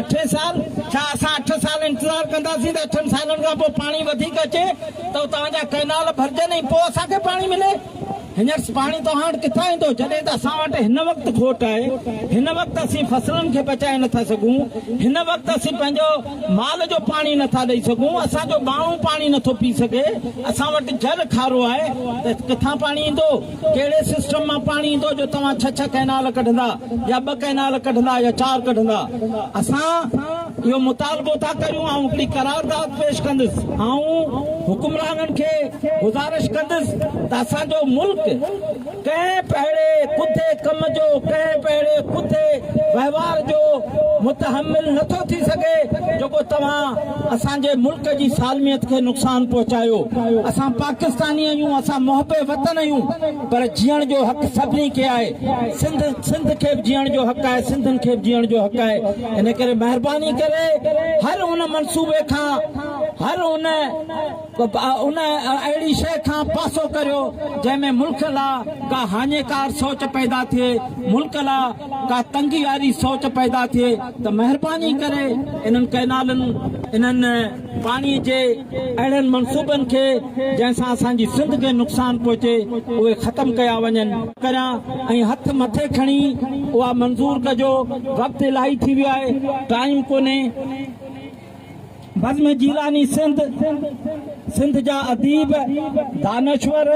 8 साल छा असां 8 साल इंतज़ार कंदासीं त 8 सालनि खां पोइ पाणी वधीक अचे त तव्हांजा कैनाल भरजनि ऐं पोइ असांखे पाणी मिले। हींअर पाणी तो हाणे किथां ईंदो जॾहिं त असां वटि हिन वक़्तु खोट आहे। हिन वक़्तु असीं फसलनि खे बचाए नथा सघूं। हिन वक़्तु असीं पंहिंजो माल जो पाणी नथा ॾेई सघूं। असांजो ॿाणो पाणी नथो पी सघे। असां वटि जल खारो आहे त किथां पाणी ईंदो? कहिड़े सिस्टम मां पाणी ईंदो जो तव्हां 6 कैनाल कढंदा या 2 कैनाल कढंदा या 4 कढंदा? असां इहो मुतालबो था करियूं ऐं हिकिड़ी करारदाद पेश कंदुसि। हुकुमराननि खे गुज़ारिश कंदुसि त असांजो मुल्क कंहिं पहिड़े कुते कम जो कंहिं पहिड़े कुते वहिंवार जो मुतहमिल नथो थी सघे जेको तव्हां असांजे मुल्क जी सालमियत खे नुक़सान पहुचायो। असां पाकिस्तानी आहियूं, असां मुहबे वतन आहियूं, पर जीअण जो हक़ सभिनी खे आहे। सिंध खे बि जीअण जो हक़ आहे, सिंधनि खे बि जीअण जो हक़ आहे। इन करे महिरबानी करे हर उन मंसूबे खां हर उन अहिड़ी शइ खां पासो करियो जंहिंमें मुल्क लाइ का हानिकार सोच पैदा थिए, मुल्क लाइ का तंगी वारी सोच पैदा थिए त महिरबानी करे इन्हनि कैनालनि इन्हनि पाणी जे अहिड़नि मंसूबनि खे जंहिंसां असांजी सिंध खे नुक़सान पहुचे उहे ख़तम कया वञनि करियां ऐं हथ मथे खणी उहा मंज़ूर कजो। वक़्तु इलाही थी वियो आहे, टाइम कोन्हे। बज़्म जीलानी सिंध जा अदीब, दानश्वर,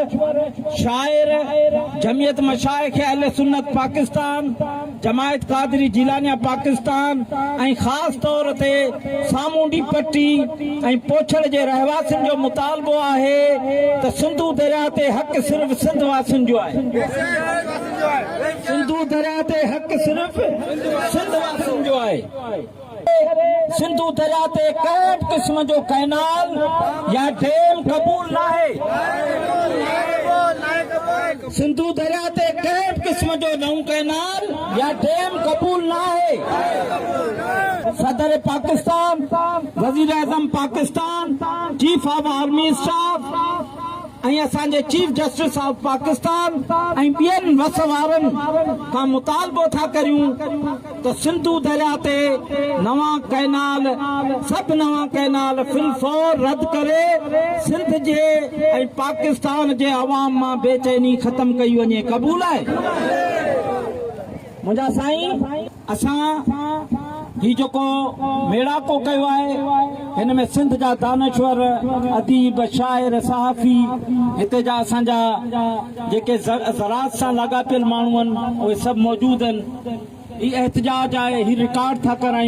शाइर, जमियत मशाइख अहले सुन्नत पाकिस्तान, जमायत कादरी जीलानिया पाकिस्तान ऐं ख़ासि तौर ते सामूंडी पट्टी ऐं पोछड़ जे रहवासियुनि जो मुतालबो आहे त सिंधू दरिया ते हक़ सिर्फ़ सिंध वासियुनि जो आहे। सिंधू दरिया ते हक़ सिर्फ़ सिंध वासियुनि जो आहे। सिंधू दरिया ते कंहिं बि क़िस्म जो कैनाल या डैम क़बूल न आहे। सिंधू दरिया ते कंहिं बि क़िस्म जो नओं कैनाल या डैम क़बूल न आहे। सदर पाकिस्तान, वज़ीर आज़म Pakistan, chief of army staff ऐं असांजे चीफ जस्टिस ऑफ पाकिस्तान ऐं ॿियनि वस वारनि खां मुतालबो था करियूं त सिंधू दरिया ते नवां कैनाल सभु नवां कैनाल फिलफौर रद्द करे सिंध जे ऐं पाकिस्तान जे अवाम मां बेचैनी ख़तम कई वञे। क़बूल आहे मुंहिंजा साईं? असां ही जेको मेड़ाको कयो आहे हिन में सिंध जा दानश्वर, अदीब, शाइर, सहाफ़ी, हिते जा असांजा जेके ज़राअत सां लाॻापियल माण्हू आहिनि उहे सभु मौजूदु आहिनि। ही एहतजाज आहे, ही रिकॉर्ड था करायूं।